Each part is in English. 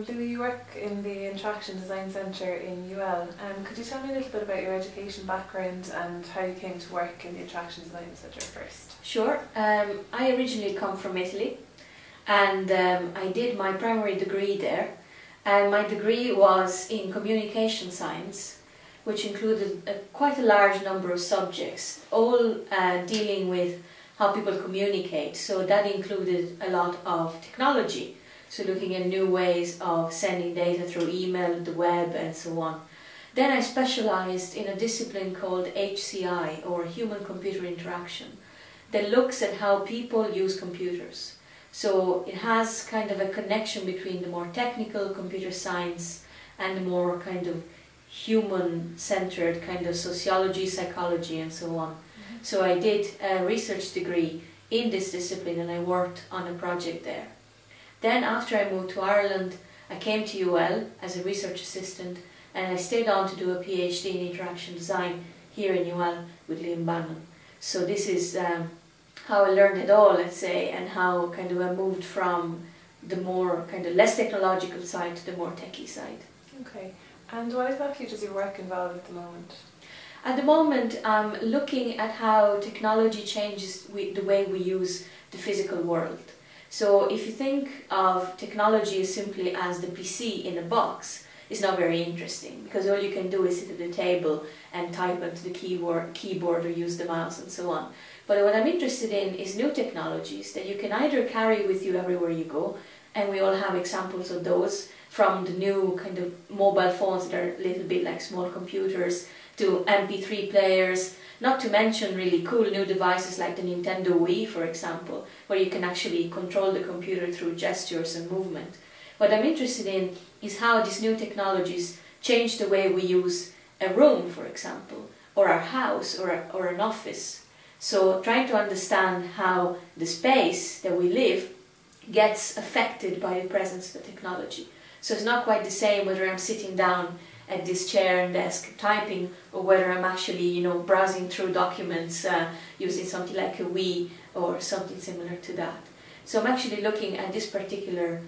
Louis, you work in the Interaction Design Centre in UL. Could you tell me a little bit about your education background and how you came to work in the Interaction Design Centre first? Sure. I originally come from Italy, and I did my primary degree there. And my degree was in communication science, which included quite a large number of subjects, all dealing with how people communicate. So that included a lot of technology. So looking at new ways of sending data through email, the web, and so on. Then I specialized in a discipline called HCI, or Human-Computer Interaction, that looks at how people use computers. So it has kind of a connection between the more technical computer science and the more kind of human-centered kind of sociology, psychology, and so on. Mm-hmm. So I did a research degree in this discipline, and I worked on a project there. Then after I moved to Ireland, I came to UL as a research assistant, and I stayed on to do a PhD in interaction design here in UL with Liam Bannon. So this is how I learned it all, let's say, and how kind of I moved from the more kind of less technological side to the more techie side. Okay, and what exactly does your work involve at the moment? At the moment, I'm looking at how technology changes the way we use the physical world. So if you think of technology as simply as the PC in a box, it's not very interesting, because all you can do is sit at the table and type onto the keyboard or use the mouse and so on. But what I'm interested in is new technologies that you can either carry with you everywhere you go, and we all have examples of those, from the new kind of mobile phones that are a little bit like small computers, to MP3 players, not to mention really cool new devices like the Nintendo Wii, for example, where you can actually control the computer through gestures and movement. What I'm interested in is how these new technologies change the way we use a room, for example, or our house, or an office. So trying to understand how the space that we live gets affected by the presence of the technology. So it's not quite the same whether I'm sitting down at this chair and desk typing, or whether I'm actually, browsing through documents using something like a Wii or something similar to that. So I'm actually looking at this particular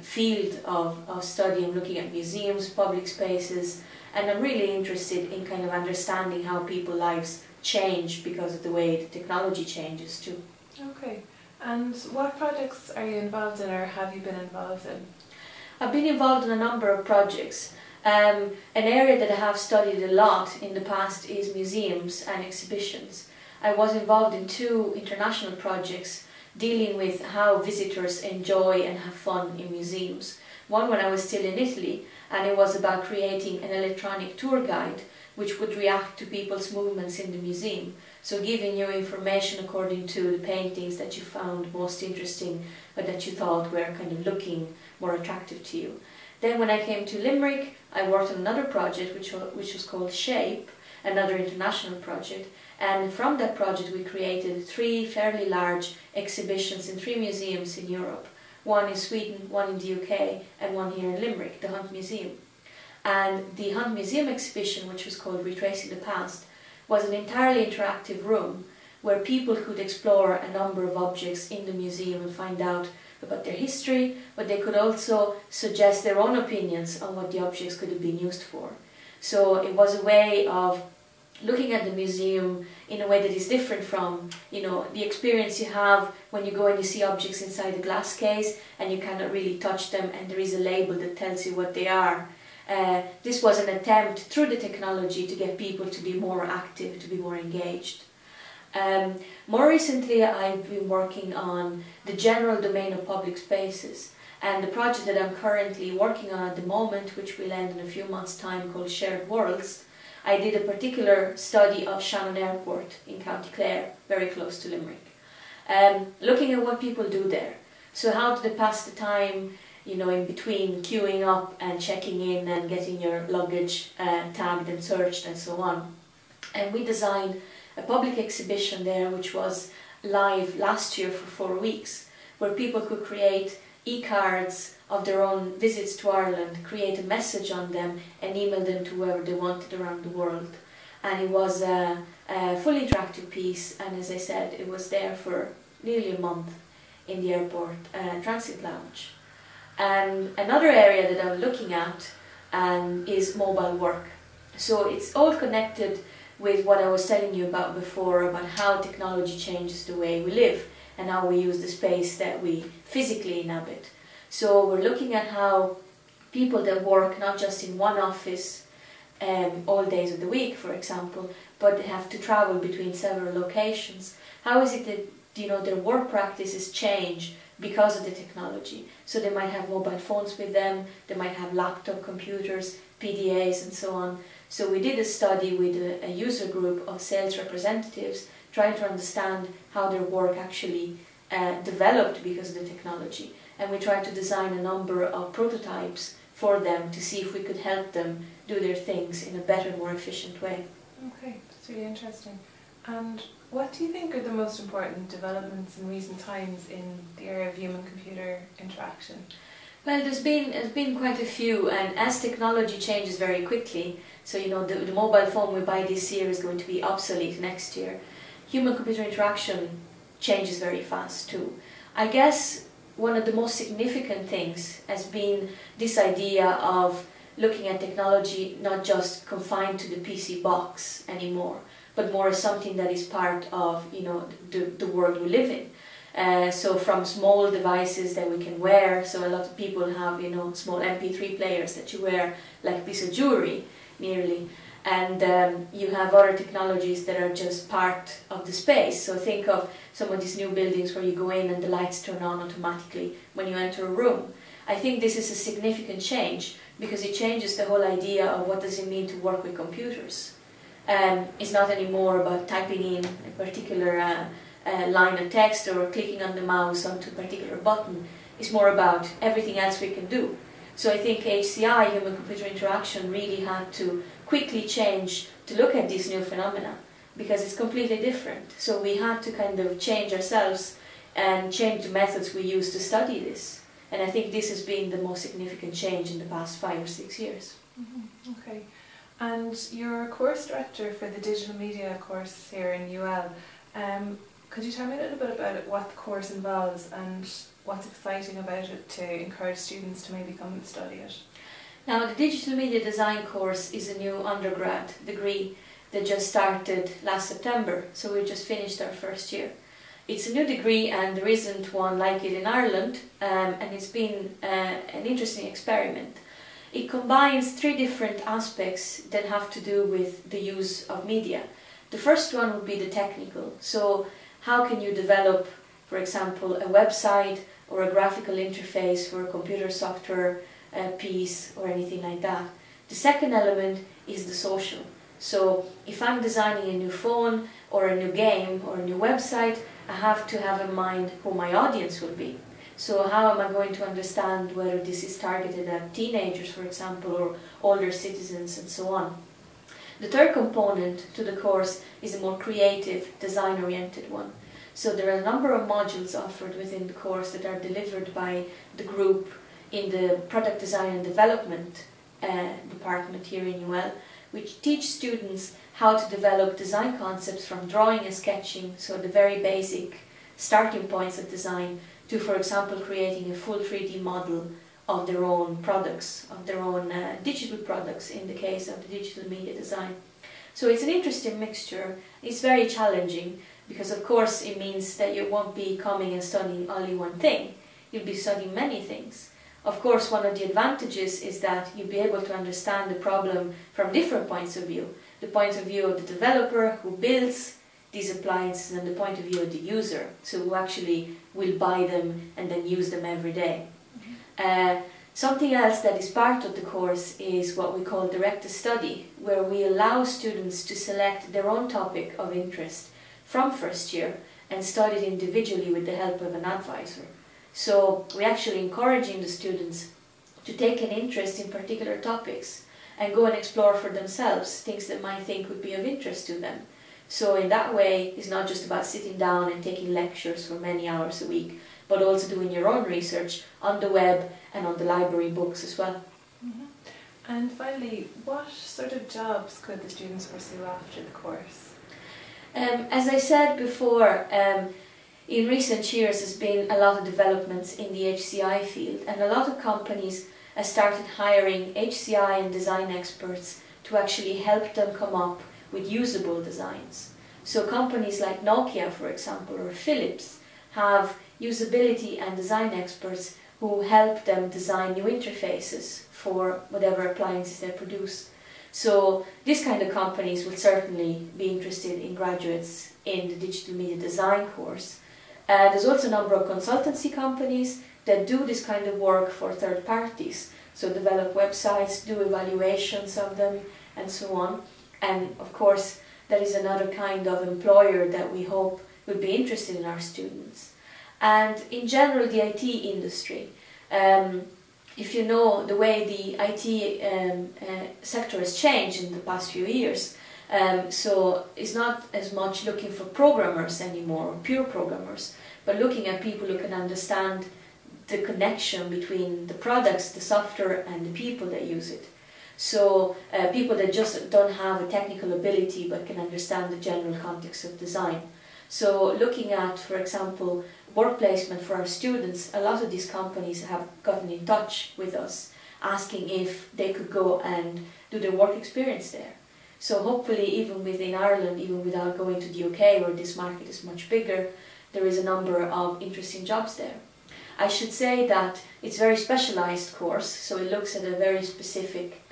field of study. I'm looking at museums, public spaces, and I'm really interested in kind of understanding how people's lives change because of the way the technology changes too. Okay, and what projects are you involved in, or have you been involved in? I've been involved in a number of projects. An area that I have studied a lot in the past is museums and exhibitions. I was involved in 2 international projects dealing with how visitors enjoy and have fun in museums. One when I was still in Italy, and it was about creating an electronic tour guide which would react to people's movements in the museum. So giving you information according to the paintings that you found most interesting, or that you thought were kind of looking more attractive to you. Then when I came to Limerick, I worked on another project which was called Shape, another international project, and from that project we created 3 fairly large exhibitions in 3 museums in Europe. One in Sweden, one in the UK, and one here in Limerick, the Hunt Museum. And the Hunt Museum exhibition, which was called Retracing the Past, was an entirely interactive room where people could explore a number of objects in the museum and find out about their history, but they could also suggest their own opinions on what the objects could have been used for. So it was a way of looking at the museum in a way that is different from, the experience you have when you go and you see objects inside a glass case and you cannot really touch them and there is a label that tells you what they are. This was an attempt through the technology to get people to be more active, to be more engaged. More recently, I've been working on the general domain of public spaces, and the project that I'm currently working on at the moment, which will end in a few months' time, called Shared Worlds. I did a particular study of Shannon Airport in County Clare, very close to Limerick, looking at what people do there. So how do they pass the time, in between queuing up and checking in and getting your luggage tagged and searched and so on. And we designed a public exhibition there which was live last year for 4 weeks, where people could create e-cards of their own visits to Ireland, create a message on them and email them to whoever they wanted around the world. And it was a fully interactive piece, and as I said, it was there for nearly a month in the airport transit lounge. And another area that I'm looking at is mobile work. So it's all connected with what I was telling you about before, about how technology changes the way we live and how we use the space that we physically inhabit. So we're looking at how people that work not just in one office all days of the week, for example, but they have to travel between several locations. How is it that their work practices change because of the technology? So they might have mobile phones with them, they might have laptop computers, PDAs and so on. So we did a study with a user group of sales representatives trying to understand how their work actually developed because of the technology. And we tried to design a number of prototypes for them to see if we could help them do their things in a better, more efficient way. Okay, that's really interesting. And what do you think are the most important developments in recent times in the area of human-computer interaction? Well, there's been quite a few, and as technology changes very quickly, so the mobile phone we buy this year is going to be obsolete next year. Human-computer interaction changes very fast too. I guess one of the most significant things has been this idea of looking at technology not just confined to the PC box anymore, but more as something that is part of the world we live in. So from small devices that we can wear, so a lot of people have small MP3 players that you wear like a piece of jewelry nearly, and you have other technologies that are just part of the space. So think of some of these new buildings where you go in and the lights turn on automatically when you enter a room. I think this is a significant change because it changes the whole idea of what does it mean to work with computers. It's not anymore about typing in a particular line of text or clicking on the mouse onto a particular button. It's more about everything else we can do. So I think HCI, human-computer interaction, really had to quickly change to look at these new phenomena because it's completely different. So we had to kind of change ourselves and change the methods we use to study this. And I think this has been the most significant change in the past 5 or 6 years. Mm-hmm. Okay. And you're course director for the digital media course here in UL. Could you tell me a little bit about it, what the course involves and what's exciting about it to encourage students to maybe come and study it? Now, the digital media design course is a new undergrad degree that just started last September, so we just finished our first year. It's a new degree and there isn't one like it in Ireland, and it's been an interesting experiment. It combines 3 different aspects that have to do with the use of media. The first one would be the technical, so how can you develop, for example, a website or a graphical interface for a computer software piece or anything like that. The second element is the social. So if I'm designing a new phone or a new game or a new website, I have to have in mind who my audience will be. So how am I going to understand whether this is targeted at teenagers, for example, or older citizens and so on. The third component to the course is a more creative, design-oriented one. So there are a number of modules offered within the course that are delivered by the group in the Product Design and Development department here in UL, which teach students how to develop design concepts from drawing and sketching, so the very basic starting points of design, to, for example, creating a full 3D model of their own products, of their own digital products in the case of the digital media design. So it's an interesting mixture. It's very challenging because, of course, it means that you won't be coming and studying only one thing. You'll be studying many things. Of course, one of the advantages is that you'll be able to understand the problem from different points of view. The point of view of the developer who builds these appliances and the point of view of the user, so who actually will buy them and then use them every day. Something else that is part of the course is what we call directed study, where we allow students to select their own topic of interest from first year and study it individually with the help of an advisor. So we're actually encouraging the students to take an interest in particular topics and go and explore for themselves things that might think would be of interest to them. So in that way, it's not just about sitting down and taking lectures for many hours a week, but also doing your own research on the web and on the library books as well. Mm-hmm. And finally, what sort of jobs could the students pursue after the course? As I said before, in recent years there's been a lot of developments in the HCI field, and a lot of companies have started hiring HCI and design experts to actually help them come up with usable designs. So companies like Nokia, for example, or Philips have usability and design experts who help them design new interfaces for whatever appliances they produce. So these kind of companies will certainly be interested in graduates in the digital media design course. There's also a number of consultancy companies that do this kind of work for third parties, so develop websites, do evaluations of them, and so on. And of course, there is another kind of employer that we hope will be interested in our students. And in general, the IT industry. If you know the way the IT sector has changed in the past few years, so it's not as much looking for programmers anymore, pure programmers, but looking at people who can understand the connection between the products, the software, and the people that use it. So people that just don't have a technical ability but can understand the general context of design. So looking at, for example, work placement for our students, a lot of these companies have gotten in touch with us asking if they could go and do their work experience there. So hopefully even within Ireland, even without going to the UK where this market is much bigger, there is a number of interesting jobs there. I should say that it's a very specialized course, so it looks at a very specific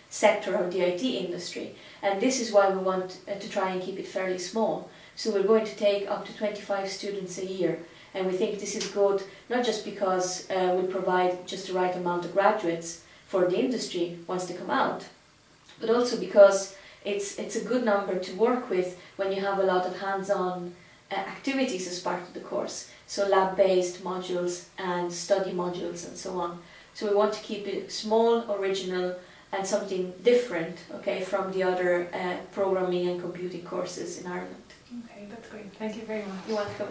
sector of the IT industry, and this is why we want to try and keep it fairly small. So we're going to take up to 25 students a year, and we think this is good, not just because we'll provide just the right amount of graduates for the industry once they come out, but also because it's a good number to work with when you have a lot of hands-on activities as part of the course, so lab-based modules and study modules and so on. So we want to keep it small, original, and something different, okay, from the other programming and computing courses in Ireland. Okay, that's great. Thank you very much. You're welcome.